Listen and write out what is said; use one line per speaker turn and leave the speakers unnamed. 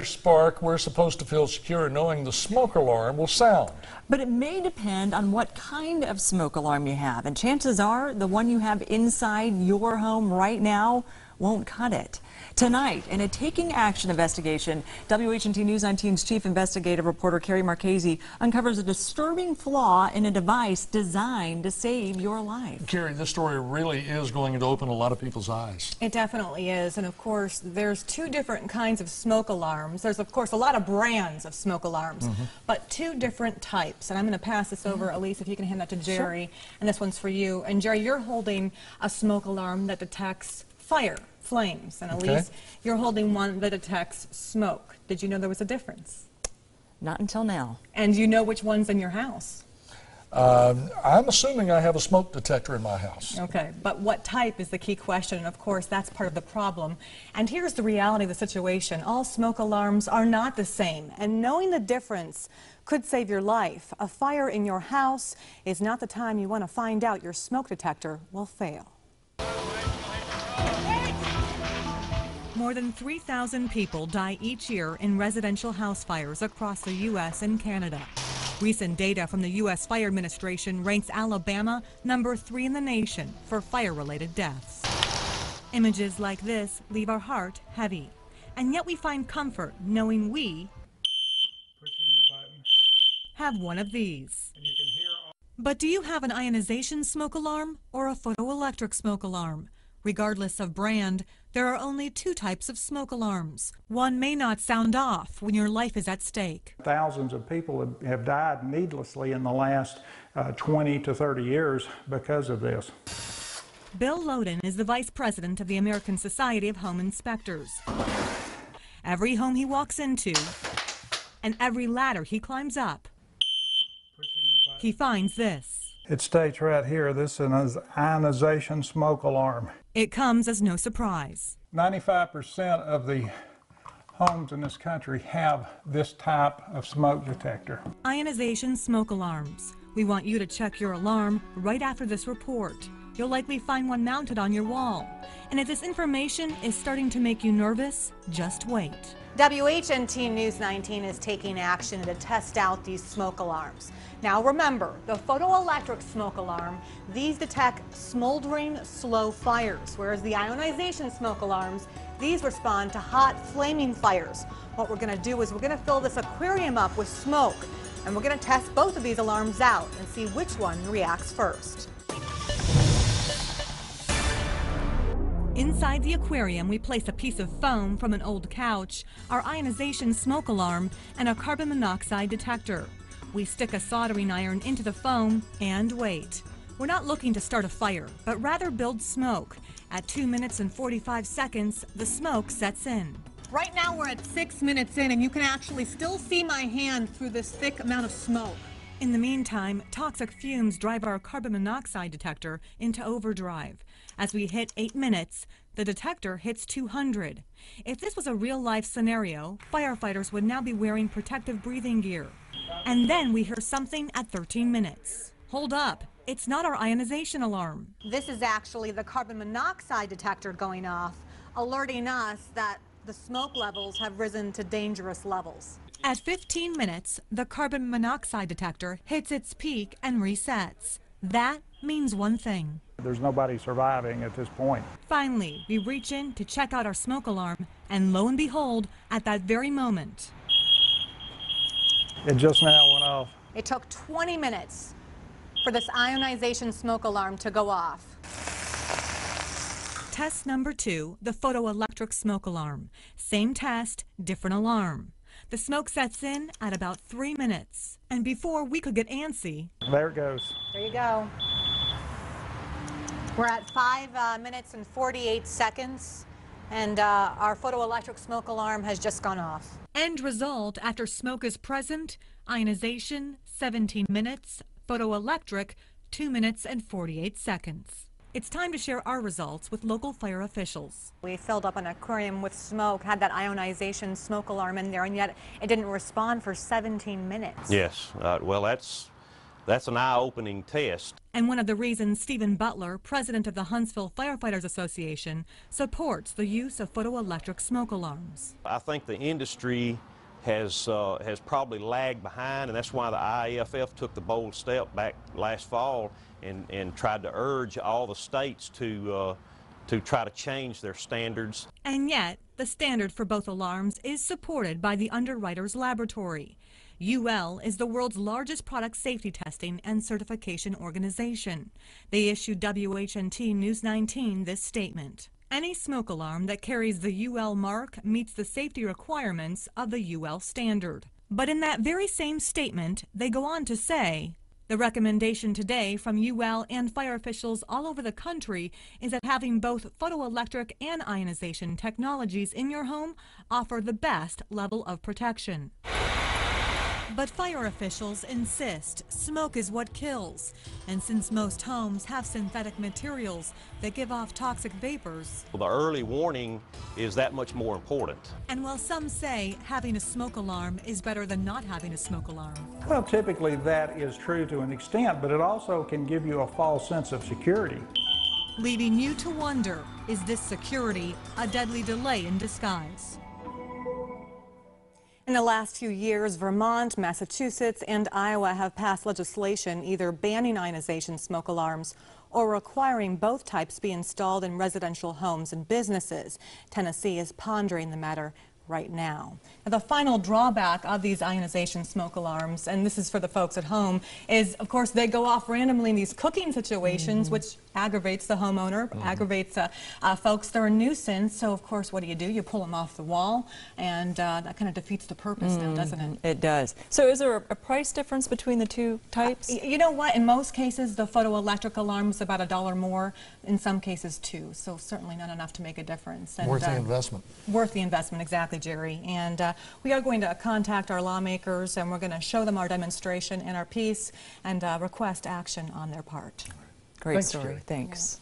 Spark, we're supposed to feel secure knowing the smoke alarm will sound.
But it may depend on what kind of smoke alarm you have, and chances are the one you have inside your home right now won't cut it. Tonight, in a Taking Action investigation, WHNT News 19's chief investigative reporter Carrie Marchese uncovers a disturbing flaw in a device designed to save your life.
Carrie, this story really is going to open a lot of people's eyes.
It definitely is, and of course there's two different kinds of smoke alarms. There's of course a lot of brands of smoke alarms, but two different types. And I'm going to pass this over, Elise, if you can hand that to Jerry. Sure. And this one's for you. And Jerry, you're holding a smoke alarm that detects flames, and Elise, you're holding one that detects smoke. Did you know there was a difference?
Not until now.
And you know which one's in your house?
I'm assuming I have a smoke detector in my house.
Okay, but what type is the key question, and of course that's part of the problem. And here's the reality of the situation. All smoke alarms are not the same, and knowing the difference could save your life. A fire in your house is not the time you want to find out your smoke detector will fail. More than 3,000 people die each year in residential house fires across the U.S. and Canada. Recent data from the U.S. Fire Administration ranks Alabama number 3 in the nation for fire-related deaths. Images like this leave our heart heavy, and yet we find comfort knowing we have one of these. But do you have an ionization smoke alarm or a photoelectric smoke alarm? Regardless of brand, there are only two types of smoke alarms. One may not sound off when your life is at stake.
Thousands of people have died needlessly in the last 20 to 30 years because of this.
Bill Loden is the vice president of the American Society of Home Inspectors. Every home he walks into and every ladder he climbs up, he finds this.
It states right here, this is an ionization smoke alarm.
It comes as no surprise.
95% of the homes in this country have this type of smoke detector.
Ionization smoke alarms. We want you to check your alarm right after this report. You'll likely find one mounted on your wall. And if this information is starting to make you nervous, just wait.
WHNT News 19 is taking action to test out these smoke alarms. Now remember, the photoelectric smoke alarm, these detect smoldering, slow fires, whereas the ionization smoke alarms, these respond to hot, flaming fires. What we're going to do is we're going to fill this aquarium up with smoke, and we're going to test both of these alarms out and see which one reacts first.
Inside the aquarium, we place a piece of foam from an old couch, our ionization smoke alarm, and a carbon monoxide detector. We stick a soldering iron into the foam and wait. We're not looking to start a fire, but rather build smoke. At 2 minutes and 45 seconds, the smoke sets in. Right now we're at 6 minutes in, and you can actually still see my hand through this thick amount of smoke. In the meantime, toxic fumes drive our carbon monoxide detector into overdrive. As we hit 8 minutes, the detector hits 200. If this was a real-life scenario, firefighters would now be wearing protective breathing gear. And then we hear something at 13 minutes. Hold up, it's not our ionization alarm.
This is actually the carbon monoxide detector going off, alerting us that the smoke levels have risen to dangerous levels.
At 15 minutes, the carbon monoxide detector hits its peak and resets. That means one thing.
There's nobody surviving at this point.
Finally, we reach in to check out our smoke alarm, and lo and behold, at that very moment,
It just now went off.
It took 20 minutes for this ionization smoke alarm to go off.
Test number 2, the photoelectric smoke alarm. Same test, different alarm. The smoke sets in at about 3 minutes. And before we could get antsy,
There it goes.
There you go. We're at 5 minutes and 48 seconds, and our photoelectric smoke alarm has just gone off.
end result after smoke is present, ionization 17 minutes, photoelectric 2 minutes and 48 seconds. It's time to share our results with local fire officials.
We filled up an aquarium with smoke, had that ionization smoke alarm in there, and yet it didn't respond for 17 minutes.
Yes, well, that's That's an eye-opening test.
And one of the reasons Stephen Butler, president of the Huntsville Firefighters Association, supports the use of photoelectric smoke alarms.
I think the industry has probably lagged behind, and that's why the IAFF took the bold step back last fall and tried to urge all the states to try to change their standards.
And yet, the standard for both alarms is supported by the Underwriters Laboratory. UL is the world's largest product safety testing and certification organization. They issued WHNT News 19 this statement. Any smoke alarm that carries the UL mark meets the safety requirements of the UL standard. But in that very same statement, they go on to say, the recommendation today from UL and fire officials all over the country is that having both photoelectric and ionization technologies in your home offer the best level of protection. But fire officials insist smoke is what kills. And since most homes have synthetic materials that give off toxic vapors,
The early warning is that much more important.
and while some say having a smoke alarm is better than not having a smoke alarm,
Well, typically that is true to an extent, but it also can give you a false sense of security.
leaving you to wonder, is this security a deadly delay in disguise?
In the last few years, Vermont, Massachusetts, and Iowa have passed legislation either banning ionization smoke alarms or requiring both types be installed in residential homes and businesses. Tennessee is pondering the matter right now. Now, the final drawback of these ionization smoke alarms, and this is for the folks at home, is of course they go off randomly in these cooking situations, which aggravates the homeowner, aggravates folks. They're a nuisance, so of course what do? You pull them off the wall, and that kind of defeats the purpose now, doesn't it?
It does. So is there a price difference between the two types?
You know what? In most cases, the photoelectric alarm is about $1 more. In some cases, $2. So certainly not enough to make a difference. And,
Worth the investment.
Worth the investment, exactly, Jerry. And we are going to contact our lawmakers, and we're going to show them our demonstration and our piece, and request action on their part.
Great
Thanks,
story.
Jerry.
Thanks.